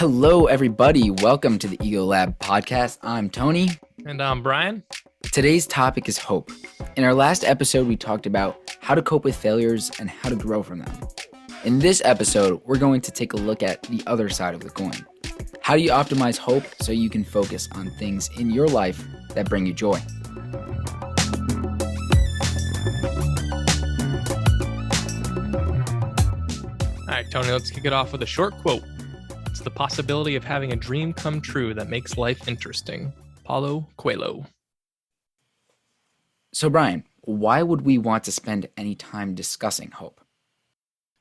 Hello, everybody. Welcome to the Ego Lab podcast. I'm Tony. And I'm Brian. Today's topic is hope. In our last episode, we talked about how to cope with failures and how to grow from them. In this episode, we're going to take a look at the other side of the coin. How do you optimize hope so you can focus on things in your life that bring you joy? All right, Tony, let's kick it off with a short quote. It's the possibility of having a dream come true that makes life interesting. Paulo Coelho. So, Brian, why would we want to spend any time discussing hope?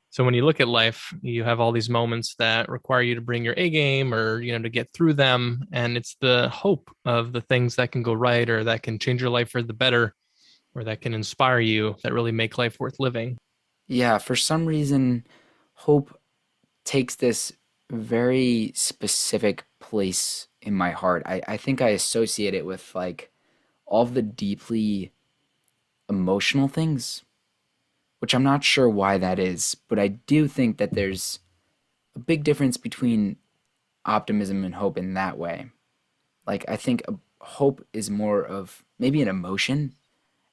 So when you look at life, you have all these moments that require you to bring your A game or, to get through them. And it's the hope of the things that can go right or that can change your life for the better or that can inspire you that really make life worth living. Yeah, for some reason, hope takes this very specific place in my heart. I think I associate it with like all of the deeply emotional things, which I'm not sure why that is, but I do think that there's a big difference between optimism and hope in that way. Like, I think hope is more of maybe an emotion,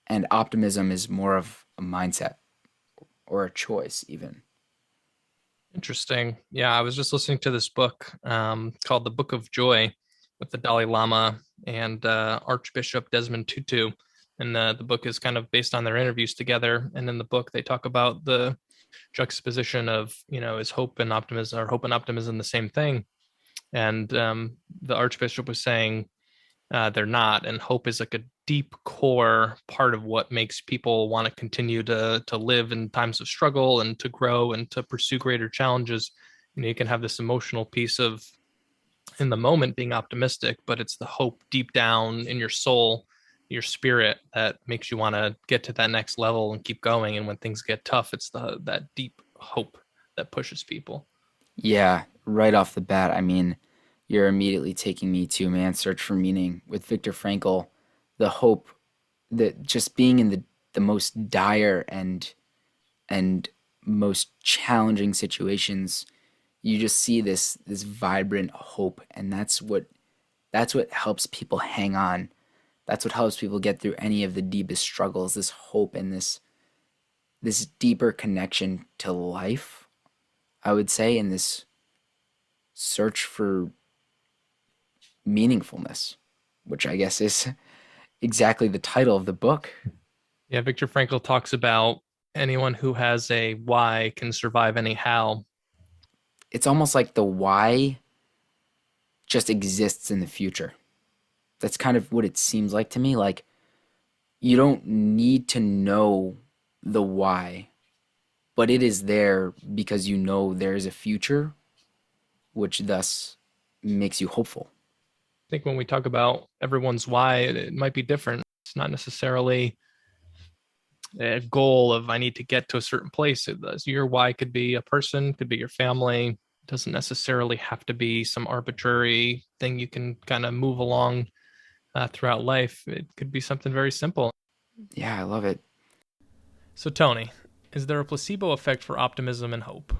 and optimism is more of a mindset or a choice, even. Interesting. Yeah, I was just listening to this book called The Book of Joy with the Dalai Lama and Archbishop Desmond Tutu. And the book is kind of based on their interviews together. And in the book, they talk about the juxtaposition of, is hope and optimism or hope and optimism the same thing? And the Archbishop was saying they're not. And hope is like a deep core part of what makes people want to continue to live in times of struggle and to grow and to pursue greater challenges. You can have this emotional piece of in the moment being optimistic, but it's the hope deep down in your soul, your spirit, that makes you want to get to that next level and keep going. And when things get tough, it's that deep hope that pushes people. Yeah, right off the bat, I mean, you're immediately taking me to Man's Search for Meaning with Viktor Frankl, the hope that just being in the most dire and most challenging situations, you just see this vibrant hope, and that's what helps people hang on. That's what helps people get through any of the deepest struggles, this hope and this deeper connection to life, I would say, in this search for meaningfulness, which I guess is exactly the title of the book. Yeah, Viktor Frankl talks about anyone who has a why can survive any how. It's almost like the why just exists in the future. That's kind of what it seems like to me. Like, you don't need to know the why, but it is there because you know there is a future, which thus makes you hopeful. I think when we talk about everyone's why, it might be different. It's not necessarily a goal of I need to get to a certain place. Your why could be a person, could be your family. It doesn't necessarily have to be some arbitrary thing you can kind of move along throughout life. It could be something very simple. Yeah, I love it. So, Tony, is there a placebo effect for optimism and hope?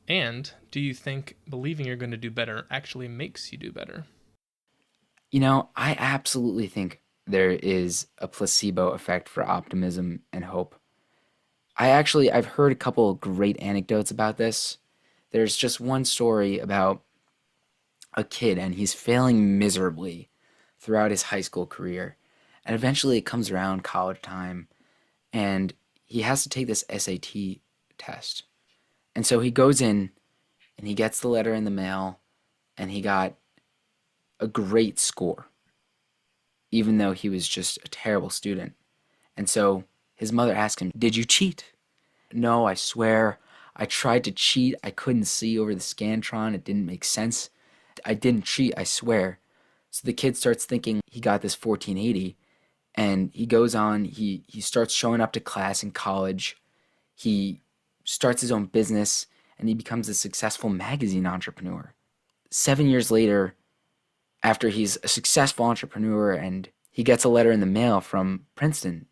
And do you think believing you're going to do better actually makes you do better? I absolutely think there is a placebo effect for optimism and hope. I've heard a couple of great anecdotes about this. There's just one story about a kid, and he's failing miserably throughout his high school career. And eventually it comes around college time, and he has to take this SAT test. And so he goes in and he gets the letter in the mail, and he got a great score, even though he was just a terrible student. And so his mother asked him, "Did you cheat?" "No, I swear. I tried to cheat. I couldn't see over the Scantron. It didn't make sense. I didn't cheat, I swear." So the kid starts thinking he got this 1480, and he goes on, he starts showing up to class in college. He starts his own business, and he becomes a successful magazine entrepreneur. 7 years later, after he's a successful entrepreneur, and he gets a letter in the mail from Princeton,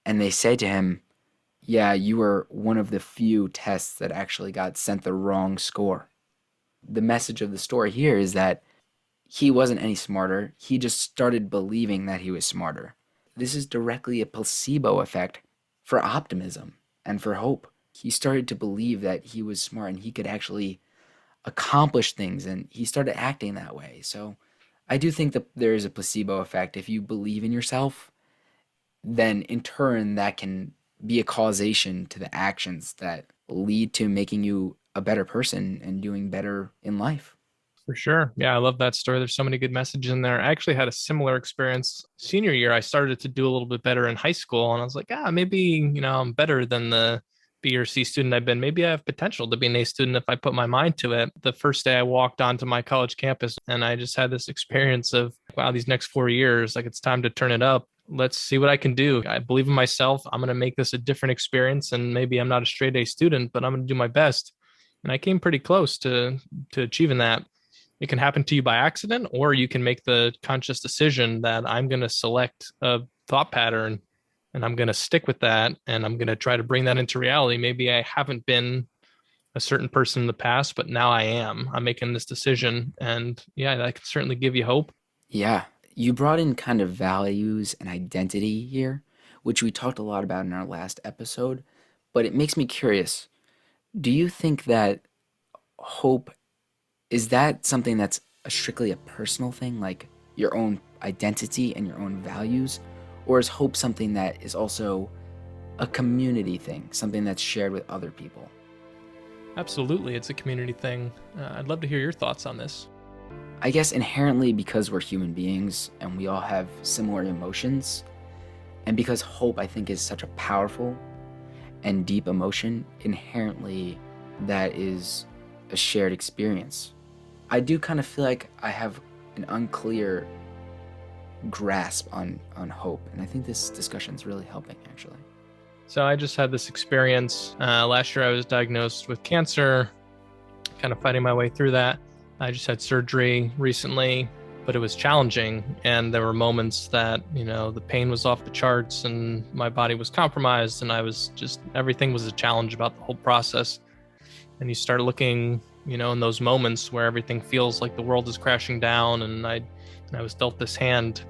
and they say to him, "Yeah, you were one of the few tests that actually got sent the wrong score." The message of the story here is that he wasn't any smarter. He just started believing that he was smarter. This is directly a placebo effect for optimism and for hope. He started to believe that he was smart and he could actually accomplish things, and he started acting that way. So I do think that there is a placebo effect. If you believe in yourself, then in turn that can be a causation to the actions that lead to making you a better person and doing better in life. For sure. Yeah, I love that story. There's so many good messages in there. I actually had a similar experience senior year. I started to do a little bit better in high school, and I was like, maybe, I'm better than the B or C student I've been. Maybe I have potential to be an A student if I put my mind to it. The first day I walked onto my college campus, and I just had this experience of, wow, these next 4 years, like it's time to turn it up. Let's see what I can do. I believe in myself. I'm going to make this a different experience, and maybe I'm not a straight A student, but I'm going to do my best. And I came pretty close to achieving that. It can happen to you by accident, or you can make the conscious decision that I'm going to select a thought pattern and I'm going to stick with that and I'm going to try to bring that into reality. Maybe I haven't been a certain person in the past, but now I am. I'm making this decision. And yeah, that can certainly give you hope. Yeah, you brought in kind of values and identity here, which we talked a lot about in our last episode, but it makes me curious. Do you think that hope is that something that's strictly a personal thing, like your own identity and your own values? Or is hope something that is also a community thing, something that's shared with other people? Absolutely. It's a community thing. I'd love to hear your thoughts on this. I guess inherently because we're human beings and we all have similar emotions, and because hope, I think, is such a powerful and deep emotion, inherently that is a shared experience. I do kind of feel like I have an unclear grasp on hope, and I think this discussion is really helping actually. So I just had this experience. Last year, I was diagnosed with cancer, kind of fighting my way through that. I just had surgery recently, but it was challenging. And there were moments that, the pain was off the charts and my body was compromised. And I was just, everything was a challenge about the whole process. And you start looking, in those moments where everything feels like the world is crashing down. And I was dealt this hand,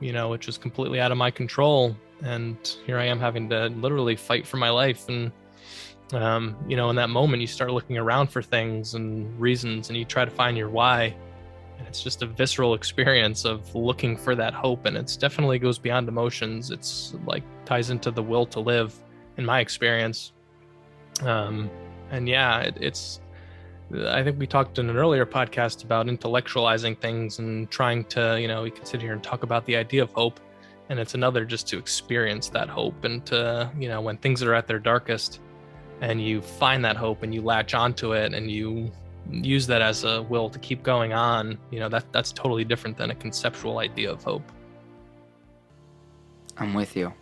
which was completely out of my control. And here I am having to literally fight for my life. And in that moment, you start looking around for things and reasons, and you try to find your why. And it's just a visceral experience of looking for that hope. And it's definitely goes beyond emotions. It's like ties into the will to live, in my experience. And yeah, it's, I think we talked in an earlier podcast about intellectualizing things and trying to, we can sit here and talk about the idea of hope. And it's another just to experience that hope and to, when things are at their darkest, and you find that hope and you latch onto it and you use that as a will to keep going on, that's totally different than a conceptual idea of hope. I'm with you.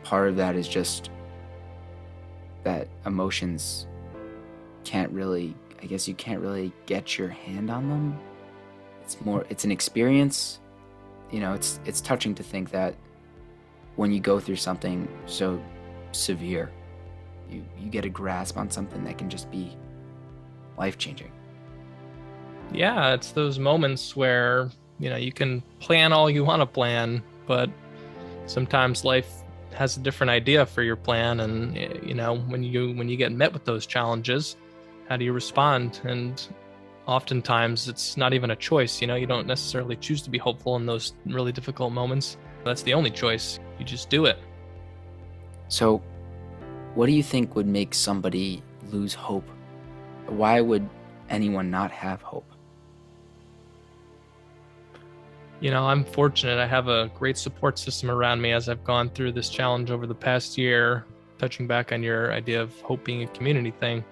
Part of that is just that emotions can't really, I guess you can't really get your hand on them. It's an experience. It's touching to think that when you go through something so severe, you get a grasp on something that can just be life-changing. Yeah, it's those moments where, you can plan all you want to plan, but sometimes life has a different idea for your plan. And, when you get met with those challenges, how do you respond? And oftentimes it's not even a choice. You don't necessarily choose to be hopeful in those really difficult moments. That's the only choice. You just do it. So, what do you think would make somebody lose hope? Why would anyone not have hope? I'm fortunate. I have a great support system around me as I've gone through this challenge over the past year. Touching back on your idea of hope being a community thing,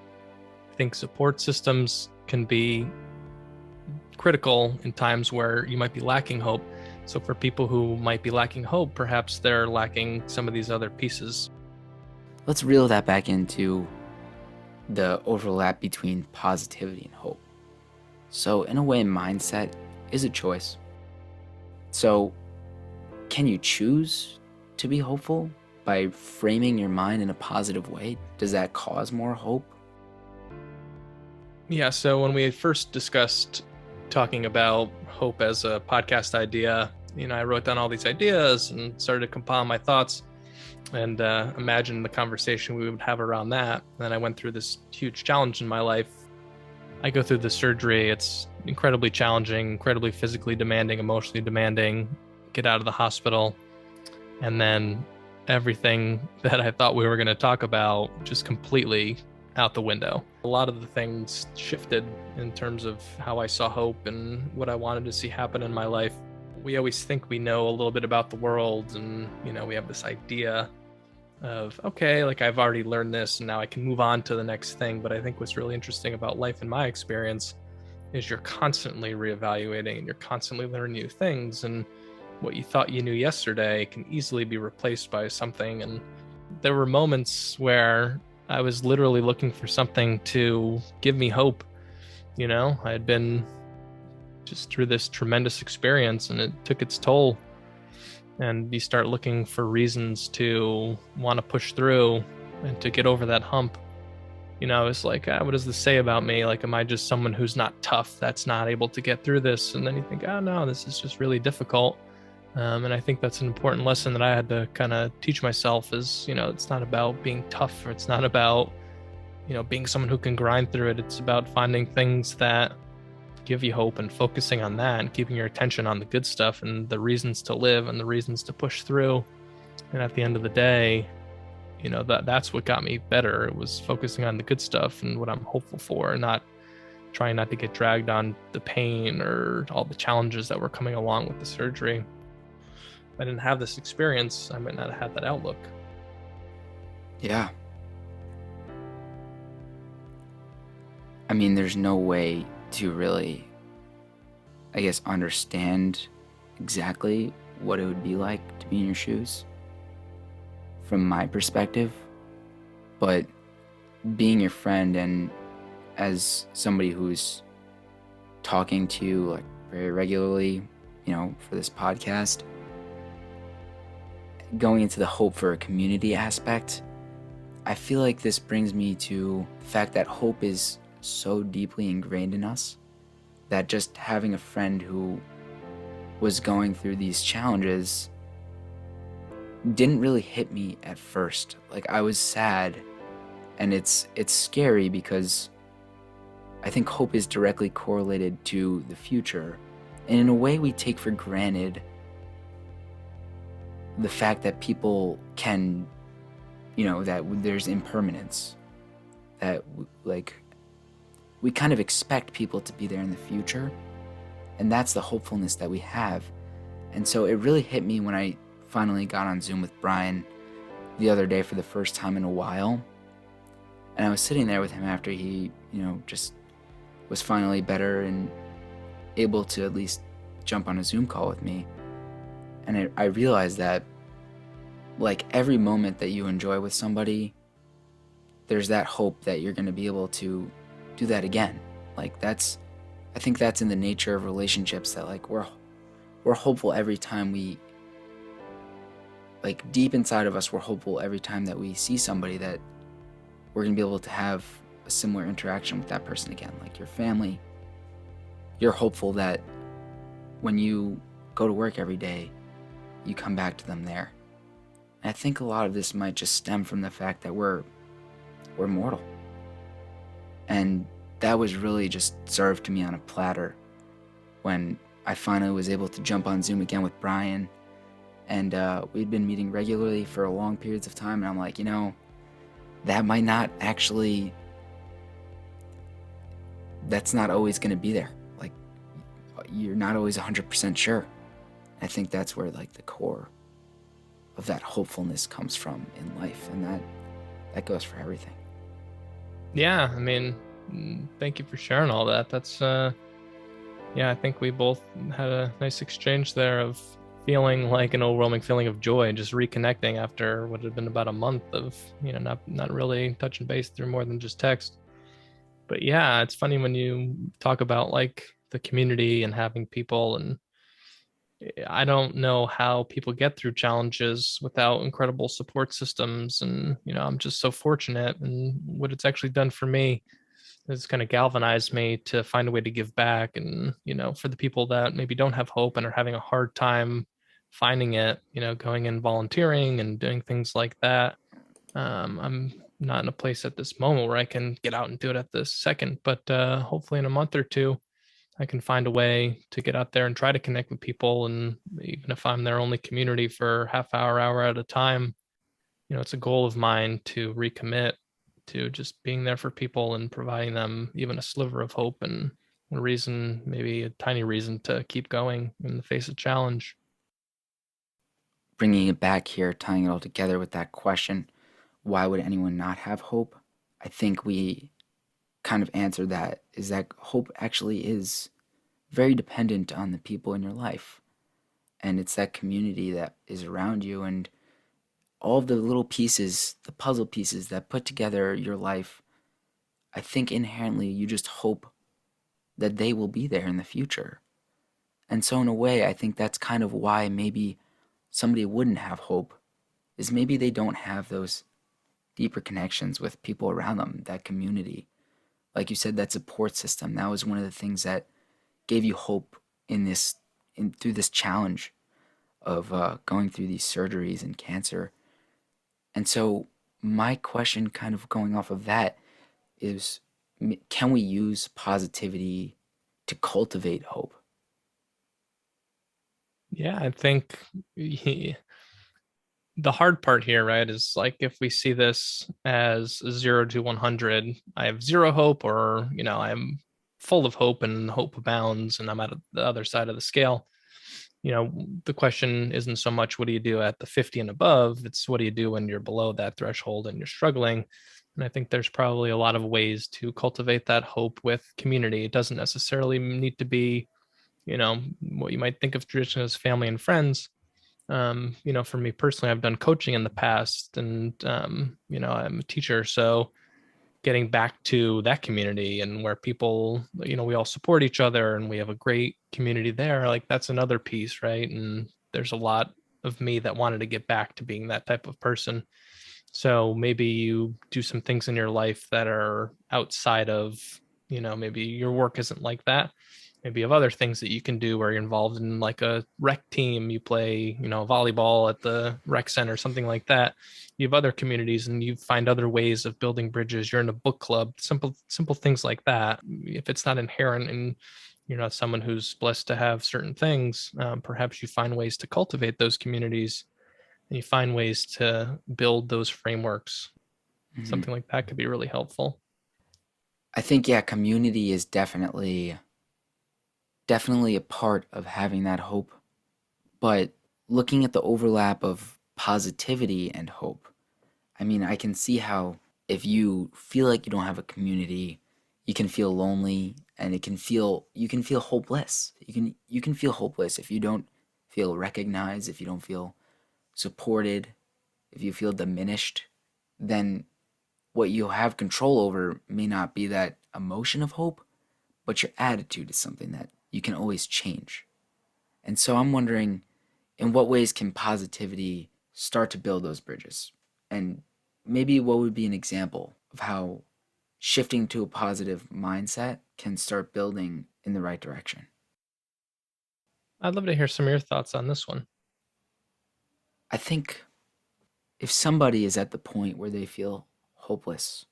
I think support systems can be critical in times where you might be lacking hope. So for people who might be lacking hope, perhaps they're lacking some of these other pieces. Let's reel that back into the overlap between positivity and hope. So, in a way, mindset is a choice. So, can you choose to be hopeful by framing your mind in a positive way? Does that cause more hope? Yeah, so when we had first discussed talking about hope as a podcast idea, I wrote down all these ideas and started to compile my thoughts and imagine the conversation we would have around that. Then I went through this huge challenge in my life. I go through the surgery. It's incredibly challenging, incredibly physically demanding, emotionally demanding. Get out of the hospital. And then everything that I thought we were going to talk about just completely out the window. A lot of the things shifted in terms of how I saw hope and what I wanted to see happen in my life. We always think we know a little bit about the world, and we have this idea of, okay, like I've already learned this and now I can move on to the next thing. But I think what's really interesting about life in my experience is you're constantly reevaluating and you're constantly learning new things, and what you thought you knew yesterday can easily be replaced by something. And there were moments where I was literally looking for something to give me hope. I had been just through this tremendous experience and it took its toll. And you start looking for reasons to want to push through and to get over that hump. It's like, what does this say about me? Like, am I just someone who's not tough, that's not able to get through this? And then you think, oh no, this is just really difficult. And I think that's an important lesson that I had to kind of teach myself is, it's not about being tough, or it's not about, being someone who can grind through it. It's about finding things that give you hope and focusing on that and keeping your attention on the good stuff and the reasons to live and the reasons to push through. And at the end of the day, that's what got me better. It was focusing on the good stuff and what I'm hopeful for, and not trying not to get dragged on the pain or all the challenges that were coming along with the surgery. If I didn't have this experience, I might not have had that outlook. Yeah. I mean, there's no way to really, I guess, understand exactly what it would be like to be in your shoes from my perspective. But being your friend and as somebody who's talking to you like very regularly, for this podcast, going into the hope for a community aspect, I feel like this brings me to the fact that hope is so deeply ingrained in us that just having a friend who was going through these challenges didn't really hit me at first. Like I was sad, and it's scary because I think hope is directly correlated to the future. And in a way we take for granted the fact that people can, that there's impermanence, that like we kind of expect people to be there in the future, and that's the hopefulness that we have. And so it really hit me when I finally got on Zoom with Brian the other day for the first time in a while, and I was sitting there with him after he, just was finally better and able to at least jump on a Zoom call with me. And I realized that like every moment that you enjoy with somebody, there's that hope that you're going to be able to do that again. Like I think that's in the nature of relationships, that like we're hopeful every time we, like deep inside of us, we're hopeful every time that we see somebody that we're going to be able to have a similar interaction with that person again. Like your family, you're hopeful that when you go to work every day, you come back to them there. And I think a lot of this might just stem from the fact that we're mortal. And that was really just served to me on a platter when I finally was able to jump on Zoom again with Brian. And we'd been meeting regularly for long periods of time. And I'm like, that might not actually, that's not always going to be there. Like, you're not always 100% sure. I think that's where like the core of that hopefulness comes from in life. And that goes for everything. Yeah, I mean, thank you for sharing all that. That's yeah, I think we both had a nice exchange there of feeling like an overwhelming feeling of joy, just reconnecting after what had been about a month of, not really touching base through more than just text. But yeah, it's funny when you talk about like the community and having people, and I don't know how people get through challenges without incredible support systems. And I'm just so fortunate, and what it's actually done for me has kind of galvanized me to find a way to give back. And, for the people that maybe don't have hope and are having a hard time finding it, going and volunteering and doing things like that. I'm not in a place at this moment where I can get out and do it at this second, but hopefully in a month or two, I can find a way to get out there and try to connect with people. And even if I'm their only community for half hour at a time, it's a goal of mine to recommit to just being there for people and providing them even a sliver of hope and a reason, maybe a tiny reason to keep going in the face of challenge. Bringing it back here, tying it all together with that question, why would anyone not have hope? I think we kind of answered that, is that hope actually is very dependent on the people in your life. And it's that community that is around you and all of the little pieces, the puzzle pieces that put together your life. I think inherently you just hope that they will be there in the future. And so, in a way, I think that's kind of why maybe somebody wouldn't have hope, is maybe they don't have those deeper connections with people around them, that community. Like you said, that support system. That was one of the things that gave you hope in through this challenge of going through these surgeries and cancer. And so, my question, kind of going off of that, is can we use positivity to cultivate hope? Yeah, I think the hard part here, right, is like if we see this as 0 to 100, I have zero hope, or, I'm full of hope and hope abounds, and I'm at the other side of the scale. The question isn't so much what do you do at the 50 and above, it's what do you do when you're below that threshold and you're struggling. And I think there's probably a lot of ways to cultivate that hope with community. It doesn't necessarily need to be, what you might think of tradition as family and friends. For me personally, I've done coaching in the past, and I'm a teacher, so getting back to that community and where people, we all support each other and we have a great community there, like that's another piece, right? And there's a lot of me that wanted to get back to being that type of person. So maybe you do some things in your life that are outside of, maybe your work isn't like that. Maybe you have other things that you can do where you're involved in like a rec team, you play, volleyball at the rec center, something like that. You have other communities and you find other ways of building bridges. You're in a book club, simple things like that. If it's not inherent and you're not someone who's blessed to have certain things, perhaps you find ways to cultivate those communities and you find ways to build those frameworks. Mhm. Something like that could be really helpful. I think, yeah, community is definitely a part of having that hope. But looking at the overlap of positivity and hope, I mean, I can see how if you feel like you don't have a community, you can feel lonely and you can feel hopeless. You can feel hopeless if you don't feel recognized, if you don't feel supported, if you feel diminished, then what you have control over may not be that emotion of hope, but your attitude is something that you can always change. And so I'm wondering, in what ways can positivity start to build those bridges? And maybe what would be an example of how shifting to a positive mindset can start building in the right direction? I'd love to hear some of your thoughts on this one. I think if somebody is at the point where they feel hopeless,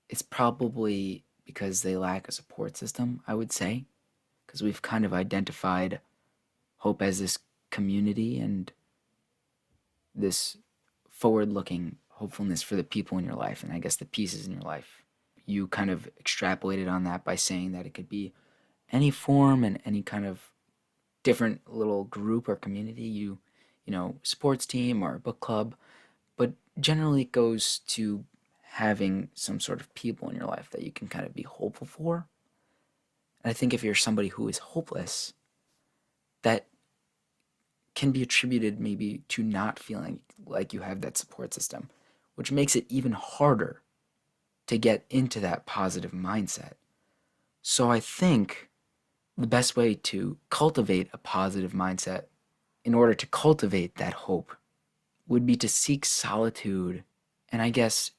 it's probably because they lack a support system, I would say, because we've kind of identified hope as this community and this forward looking hopefulness for the people in your life and I guess the pieces in your life. You kind of extrapolated on that by saying that it could be any form and any kind of different little group or community sports team or book club, but generally it goes to having some sort of people in your life that you can kind of be hopeful for. And I think if you're somebody who is hopeless, that can be attributed maybe to not feeling like you have that support system, which makes it even harder to get into that positive mindset. So I think the best way to cultivate a positive mindset in order to cultivate that hope would be to seek solitude and I guess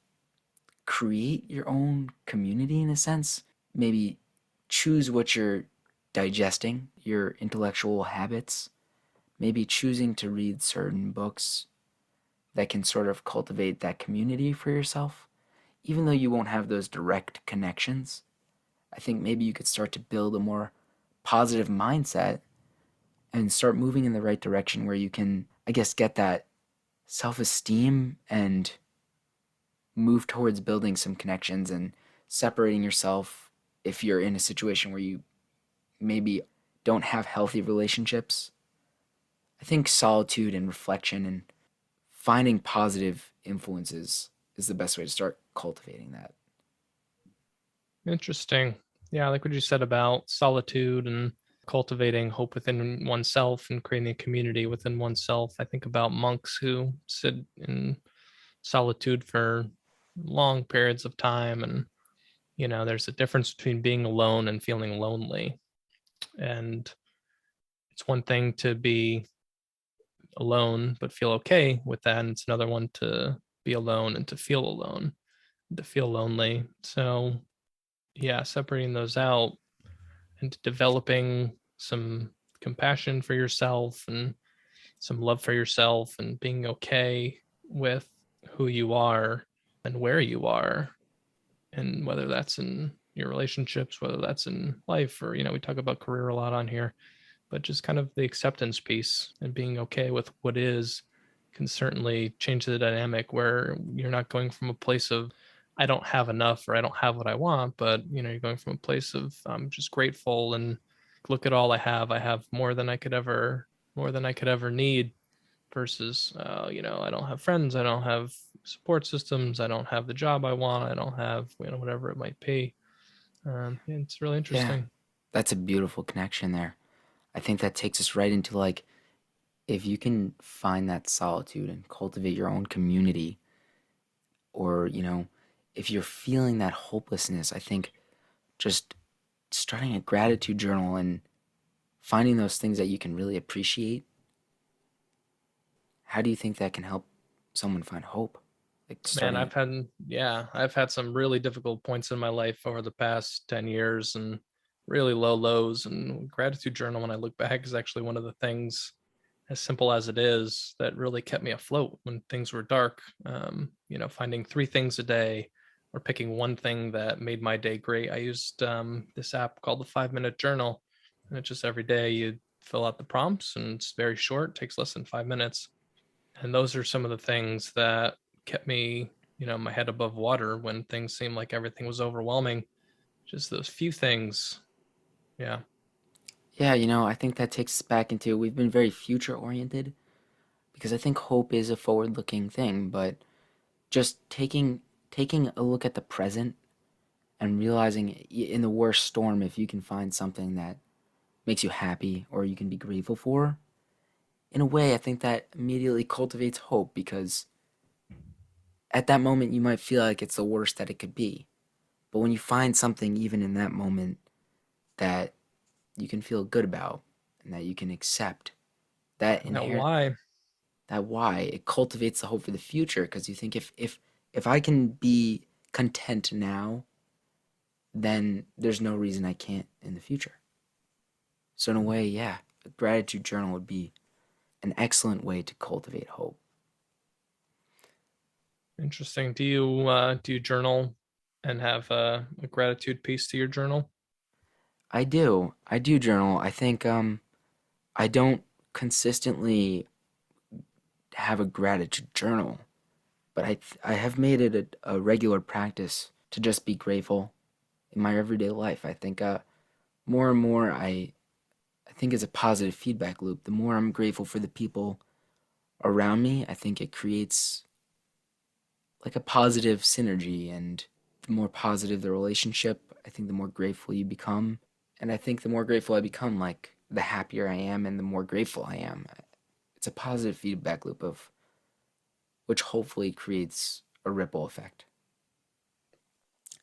create your own community in a sense. Maybe choose what you're digesting, your intellectual habits. Maybe choosing to read certain books that can sort of cultivate that community for yourself. Even though you won't have those direct connections, I think maybe you could start to build a more positive mindset and start moving in the right direction where you can, I guess, get that self esteem and move towards building some connections and separating yourself if you're in a situation where you maybe don't have healthy relationships. I think solitude and reflection and finding positive influences is the best way to start cultivating that. Interesting. Yeah, like what you said about solitude and cultivating hope within oneself and creating a community within oneself. I think about monks who sit in solitude for long periods of time. And, there's a difference between being alone and feeling lonely. And it's one thing to be alone, but feel okay with that. And it's another one to be alone and to feel alone, to feel lonely. So, yeah, separating those out and developing some compassion for yourself and some love for yourself and being okay with who you are and where you are, and whether that's in your relationships, whether that's in life, or we talk about career a lot on here, but just kind of the acceptance piece and being okay with what is can certainly change the dynamic where you're not going from a place of I don't have enough or I don't have what I want, but you're going from a place of I'm just grateful and look at all I have. I have more than I could ever need versus I don't have friends, I don't have support systems, I don't have the job I want, I don't have whatever it might be. It's really Yeah, interesting. that's a beautiful connection there. I think that takes us right into like if you can find that solitude and cultivate your own community, or, if you're feeling that hopelessness, I think just starting a gratitude journal and finding those things that you can really appreciate, how do you think that can help someone find hope? Like Man, starting, I've had some really difficult points in my life over the past 10 years and really low lows. And gratitude journal, when I look back, is actually one of the things, as simple as it is, that really kept me afloat when things were dark. Finding three things a day or picking one thing that made my day great. I used this app called the 5 Minute Journal, and it's just every day you fill out the prompts, and it's very short, takes less than 5 minutes. And those are some of the things that kept me, my head above water when things seemed like everything was overwhelming. Just those few things. Yeah. yeah, I think that takes us back into we've been very future oriented because I think hope is a forward looking thing, but just taking a look at the present and realizing in the worst storm if you can find something that makes you happy or you can be grateful for, in a way I think that immediately cultivates hope because at that moment you might feel like it's the worst that it could be. But when you find something even in that moment that you can feel good about and that you can accept, that Now, inherent why? that why it cultivates the hope for the future because you think if I can be content now, then there's no reason I can't in the future. So in a way, yeah, a gratitude journal would be an excellent way to cultivate hope. Interesting. Do you journal and have a gratitude piece to your journal? I do. I do journal. I think I don't consistently have a gratitude journal, but I have made it a regular practice to just be grateful in my everyday life. I think more and more I think it's a positive feedback loop. The more I'm grateful for the people around me, I think it creates like a positive synergy, and the more positive the relationship, I think the more grateful you become. And I think the more grateful I become, like the happier I am and the more grateful I am. It's a positive feedback loop of which hopefully creates a ripple effect.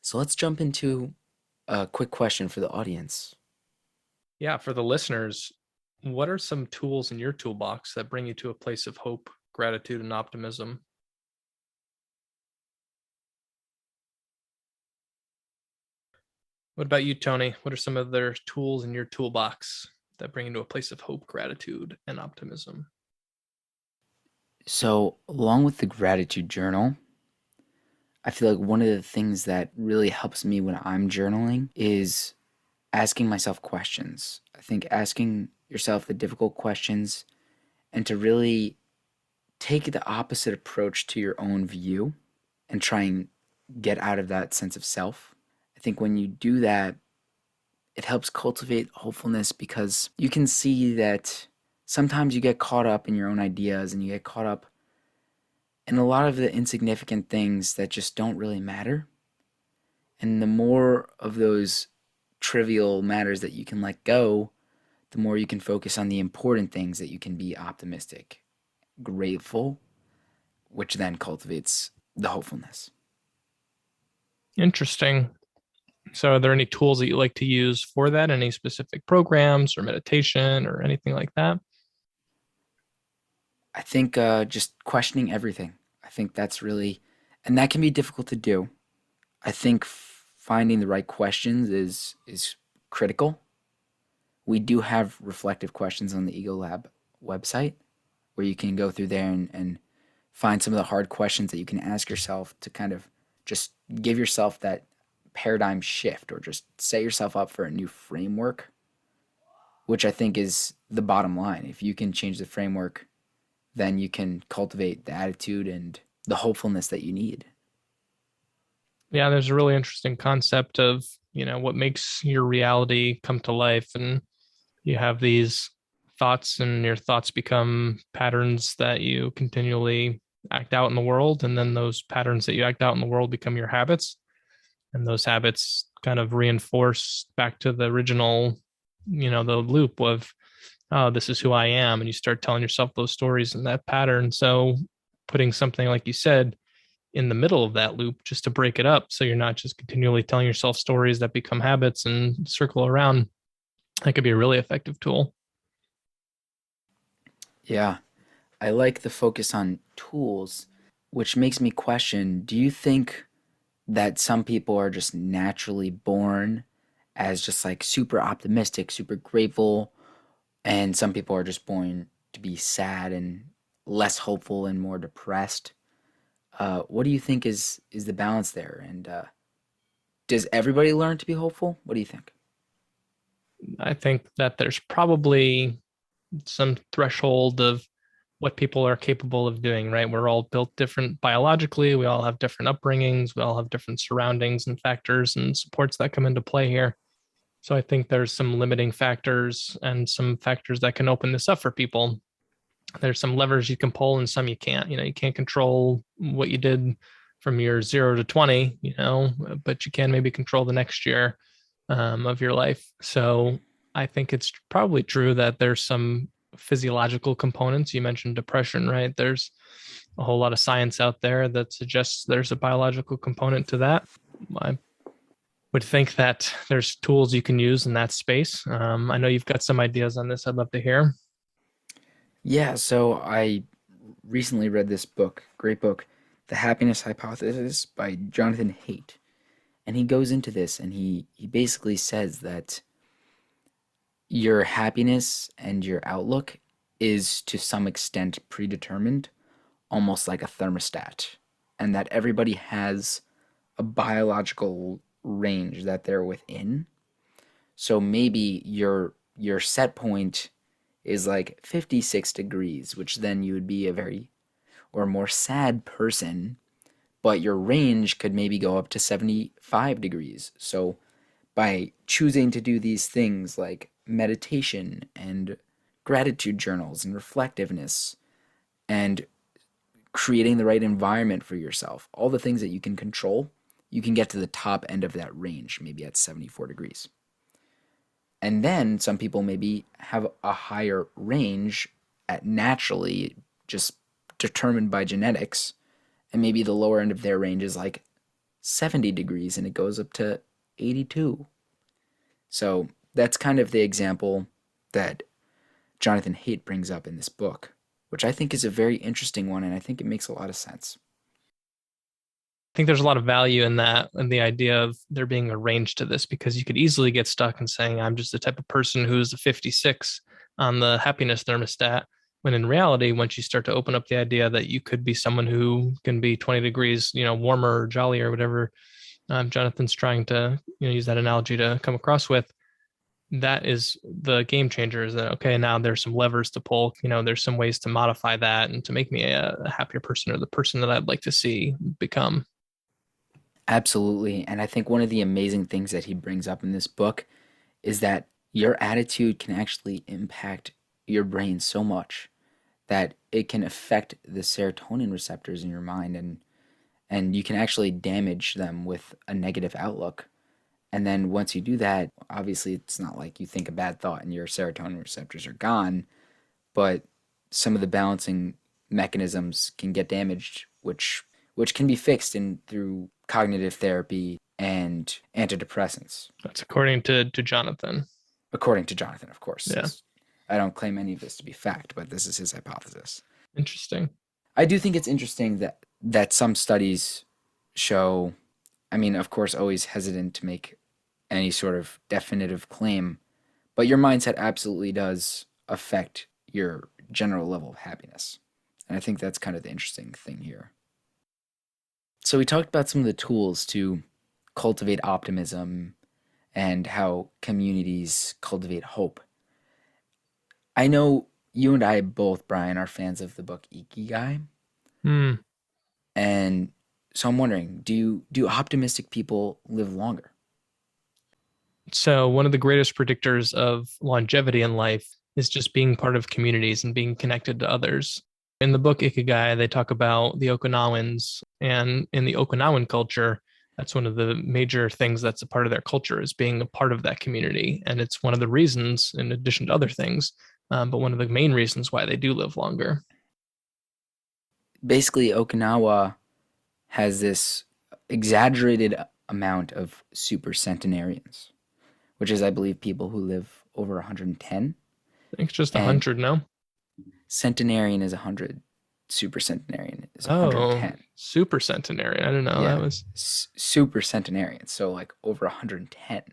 So let's jump into a quick question for the audience. Yeah, for the listeners, what are some tools in your toolbox that bring you to a place of hope, gratitude, and optimism? What about you, Tony? What are some of their tools in your toolbox that bring you to a place of hope, gratitude, and optimism? So, along with the gratitude journal, I feel like one of the things that really helps me when I'm journaling is asking myself questions. I think asking yourself the difficult questions and to really take the opposite approach to your own view and try and get out of that sense of self. I think when you do that, it helps cultivate hopefulness because you can see that sometimes you get caught up in your own ideas and you get caught up in a lot of the insignificant things that just don't really matter. And the more of those trivial matters that you can let go, the more you can focus on the important things that you can be optimistic, grateful, which then cultivates the hopefulness. Interesting. So, are there any tools that you like to use for that? Any specific programs or meditation or anything like that? I think just questioning everything. I think that's really, and that can be difficult to do. I think finding the right questions is critical. We do have reflective questions on the Ego Lab website where you can go through there and find some of the hard questions that you can ask yourself to kind of just give yourself that paradigm shift or just set yourself up for a new framework, which I think is the bottom line. If you can change the framework, then you can cultivate the attitude and the hopefulness that you need. Yeah, there's a really interesting concept of, what makes your reality come to life. And you have these thoughts, and your thoughts become patterns that you continually act out in the world. And then those patterns that you act out in the world become your habits. And those habits kind of reinforce back to the original, the loop of, oh, this is who I am. And you start telling yourself those stories in that pattern. So putting something, like you said, in the middle of that loop just to break it up so you're not just continually telling yourself stories that become habits and circle around, that could be a really effective tool. Yeah, I like the focus on tools, which makes me question, do you think that some people are just naturally born as just like super optimistic, super grateful, and some people are just born to be sad and less hopeful and more depressed? What do you think is the balance there? And does everybody learn to be hopeful? What do you think? I think that there's probably some threshold of what people are capable of doing, right? We're all built different biologically. We all have different upbringings. We all have different surroundings and factors and supports that come into play here. So I think there's some limiting factors and some factors that can open this up for people. There's some levers you can pull and some you can't. You can't control what you did from your 0 to 20, but you can maybe control the next year of your life. So I think it's probably true that there's some physiological components. You mentioned depression, right? There's a whole lot of science out there that suggests there's a biological component to that. I would think that there's tools you can use in that space. I know you've got some ideas on this. I'd love to hear. Yeah, so I recently read this book, great book, The Happiness Hypothesis by Jonathan Haidt. And he goes into this and he basically says that your happiness and your outlook is to some extent predetermined, almost like a thermostat, and that everybody has a biological range that they're within. So maybe your set point is like 56 degrees, which then you would be a very or more sad person, but your range could maybe go up to 75 degrees. So by choosing to do these things like meditation and gratitude journals and reflectiveness and creating the right environment for yourself, all the things that you can control, you can get to the top end of that range, maybe at 74 degrees. And then some people maybe have a higher range at naturally just determined by genetics. And maybe the lower end of their range is like 70 degrees and it goes up to 82. So that's kind of the example that Jonathan Haidt brings up in this book, which I think is a very interesting one and I think it makes a lot of sense. think there's a lot of value in that and the idea of there being a range to this because you could easily get stuck in saying, I'm just the type of person who's a 56 on the happiness thermostat. When in reality, once you start to open up the idea that you could be someone who can be 20 degrees, warmer or jolly or whatever Jonathan's trying to, use that analogy to come across with, that is the game changer is that, okay, now there's some levers to pull, there's some ways to modify that and to make me a happier person or the person that I'd like to see become. Absolutely. And I think one of the amazing things that he brings up in this book is that your attitude can actually impact your brain so much that it can affect the serotonin receptors in your mind, and you can actually damage them with a negative outlook. And then once you do that, obviously it's not like you think a bad thought and your serotonin receptors are gone, but some of the balancing mechanisms can get damaged, which can be fixed in through cognitive therapy and antidepressants, That's according to Jonathan. according to Jonathan, of course. Yeah. I don't claim any of this to be fact, but this is his hypothesis. Interesting. I do think it's interesting that some studies show, I mean, of course, always hesitant to make any sort of definitive claim, but your mindset absolutely does affect your general level of happiness. And I think that's kind of the interesting thing here. So we talked about some of the tools to cultivate optimism and how communities cultivate hope. I know you and I both, Brian, are fans of the book Ikigai, Hmm. and so I'm wondering, do optimistic people live longer? So, one of the greatest predictors of longevity in life is just being part of communities and being connected to others. In the book Ikigai, they talk about the Okinawans, and in the Okinawan culture, that's one of the major things that's a part of their culture is being a part of that community. And it's one of the reasons, in addition to other things, but one of the main reasons why they do live longer. Basically, Okinawa has this exaggerated amount of super centenarians, which is, I believe, people who live over 110. I think it's just And 100 now. centenarian is 100, super centenarian is Oh, 110. super centenarian. I don't know. That Yeah, was super centenarian, so like over 110,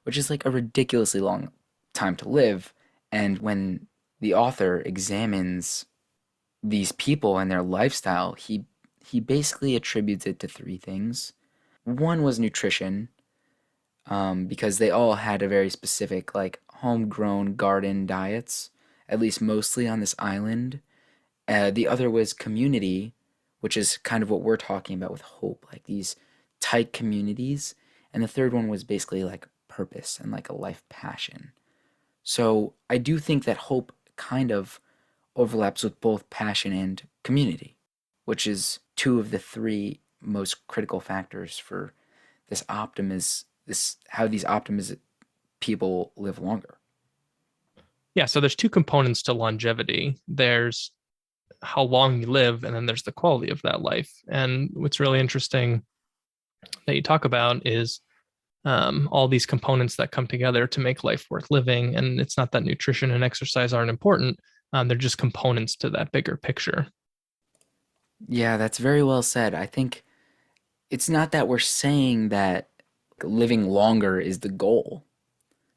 which is like a ridiculously long time to live. And when the author examines these people and their lifestyle, he basically attributes it to three things. One was nutrition, because they all had a very specific, like, homegrown garden diets, at least mostly on this island. The other was community, which is kind of what we're talking about with hope, like these tight communities. And the third one was basically like purpose and like a life passion. So I do think that hope kind of overlaps with both passion and community, which is two of the three most critical factors for this optimism, this how these optimism people live longer. yeah. So there's two components to longevity. There's how long you live, and then there's the quality of that life. And what's really interesting that you talk about is all these components that come together to make life worth living. And it's not that nutrition and exercise aren't important, they're just components to that bigger picture. Yeah, that's very well said. I think it's not that we're saying that living longer is the goal.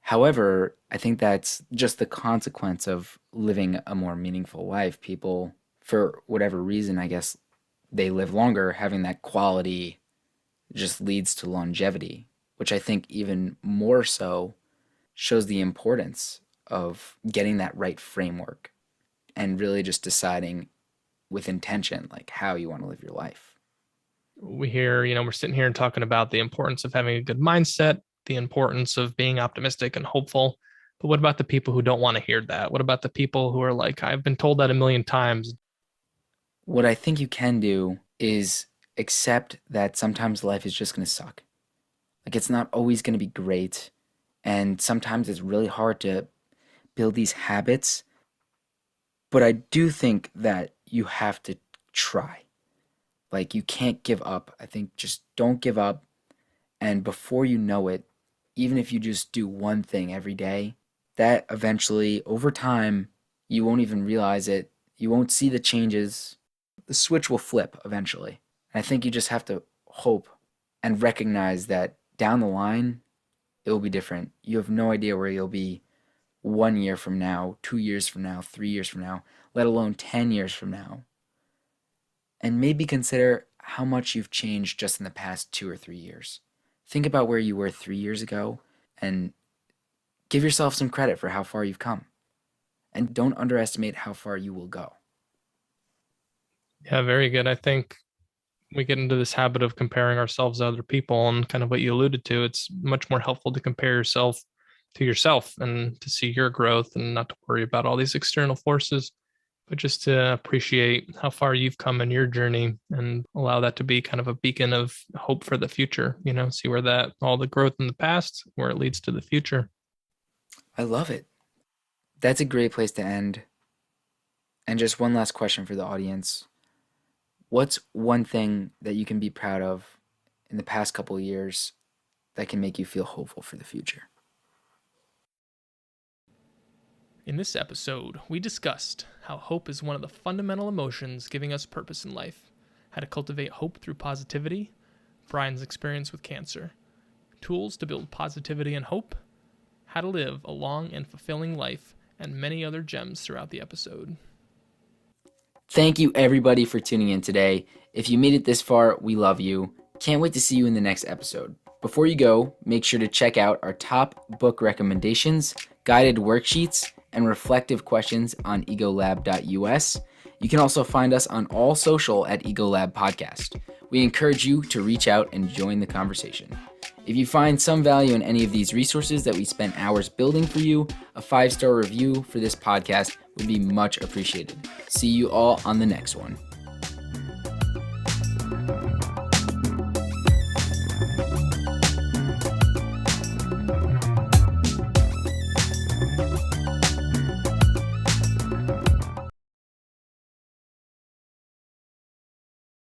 However, I think that's just the consequence of living a more meaningful life. People, for whatever reason, I guess they live longer, having that quality just leads to longevity, which I think even more so shows the importance of getting that right framework and really just deciding with intention like how you want to live your life. We hear, we're sitting here and talking about the importance of having a good mindset, the importance of being optimistic and hopeful. But what about the people who don't want to hear that? What about the people who are like, I've been told that a million times? What I think you can do is accept that sometimes life is just going to suck. Like, it's not always going to be great, and sometimes it's really hard to build these habits, but I do think that you have to try. Like, you can't give up. I think just don't give up. And before you know it, even if you just do one thing every day, that eventually, over time, you won't even realize it. You won't see the changes. The switch will flip eventually. And I think you just have to hope and recognize that down the line, it will be different. You have no idea where you'll be 1 year from now, 2 years from now, 3 years from now, let alone 10 years from now. And maybe consider how much you've changed just in the past 2 or 3 years. Think about where you were 3 years ago and give yourself some credit for how far you've come. And don't underestimate how far you will go. Yeah, very good. I think we get into this habit of comparing ourselves to other people, and kind of what you alluded to, it's much more helpful to compare yourself to yourself and to see your growth and not to worry about all these external forces, but just to appreciate how far you've come in your journey and allow that to be kind of a beacon of hope for the future, see where that all the growth in the past, where it leads to the future. I love it. That's a great place to end. And just one last question for the audience. What's one thing that you can be proud of in the past couple of years that can make you feel hopeful for the future? In this episode, we discussed how hope is one of the fundamental emotions giving us purpose in life, how to cultivate hope through positivity, Brian's experience with cancer, tools to build positivity and hope, how to live a long and fulfilling life, and many other gems throughout the episode. Thank you, everybody, for tuning in today. If you made it this far, we love you. Can't wait to see you in the next episode. Before you go, make sure to check out our top book recommendations, guided worksheets, and reflective questions on egolab.us. You can also find us on all social at Egolab Podcast. We encourage you to reach out and join the conversation. If you find some value in any of these resources that we spent hours building for you, a 5-star review for this podcast would be much appreciated. See you all on the next one.